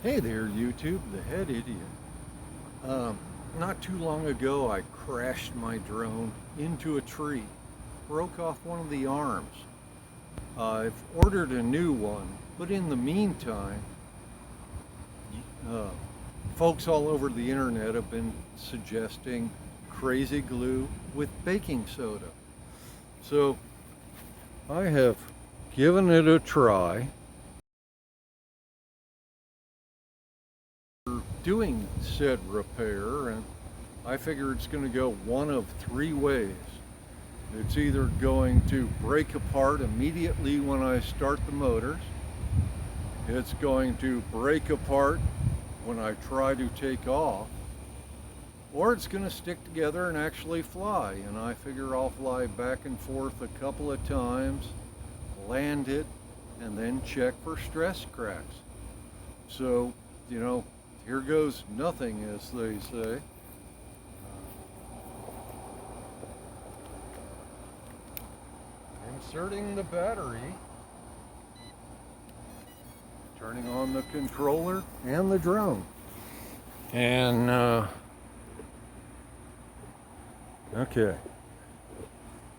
Hey there, YouTube, the head idiot. Not too long ago, I crashed my drone into a tree, broke off one of the arms. I've ordered a new one, but in the meantime, folks all over the internet have been suggesting crazy glue with baking soda. So I have given it a try. Doing said repair, and I figure it's going to go one of three ways. It's either going to break apart immediately when I start the motors, it's going to break apart when I try to take off, or it's going to stick together and actually fly. And I figure I'll fly back and forth a couple of times, land it, and then check for stress cracks. So, here goes nothing, as they say. Inserting the battery, turning on the controller and the drone. And, okay.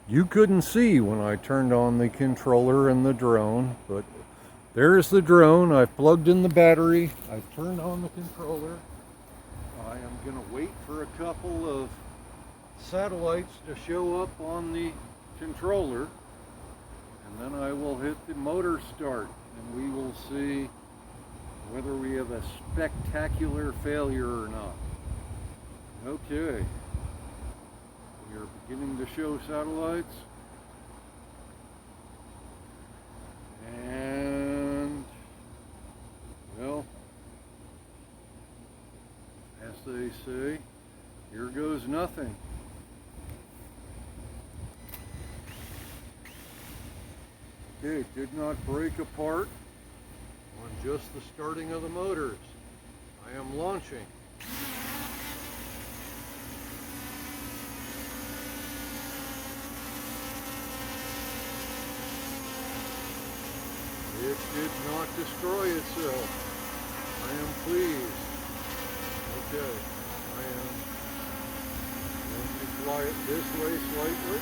You couldn't see when I turned on the controller and the drone, but there's the drone. I've plugged in the battery. I've turned on the controller. I am going to wait for a couple of satellites to show up on the controller, and then I will hit the motor start, and we will see whether we have a spectacular failure or not. Okay. We are beginning to show satellites. They say, here goes nothing. Okay, it did not break apart on just the starting of the motors. I am launching. It did not destroy itself. I am pleased. Okay, I am going to fly it this way slightly.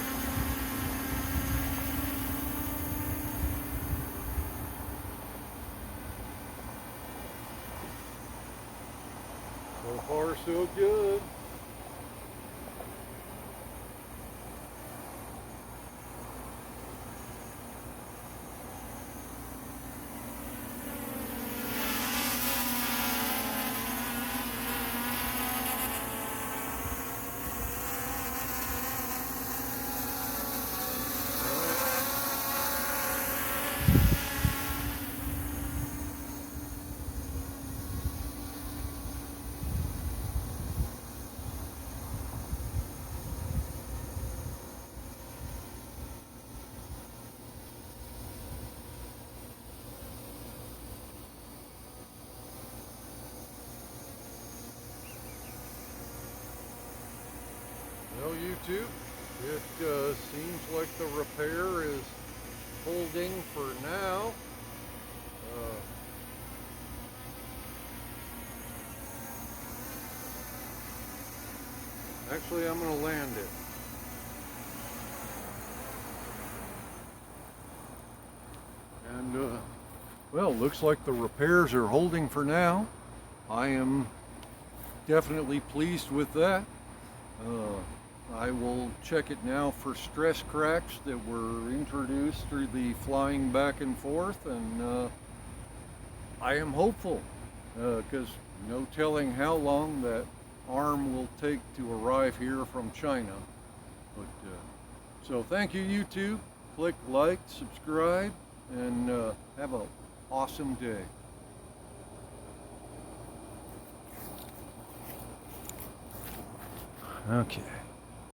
So far, so good. Well, YouTube, it seems like the repair is holding for now. Actually, I'm going to land it. And, well, looks like the repairs are holding for now. I am definitely pleased with that. I will check it now for stress cracks that were introduced through the flying back and forth, and I am hopeful, because no telling how long that arm will take to arrive here from China. But so thank you, YouTube. Click like, subscribe, and have an awesome day. Okay.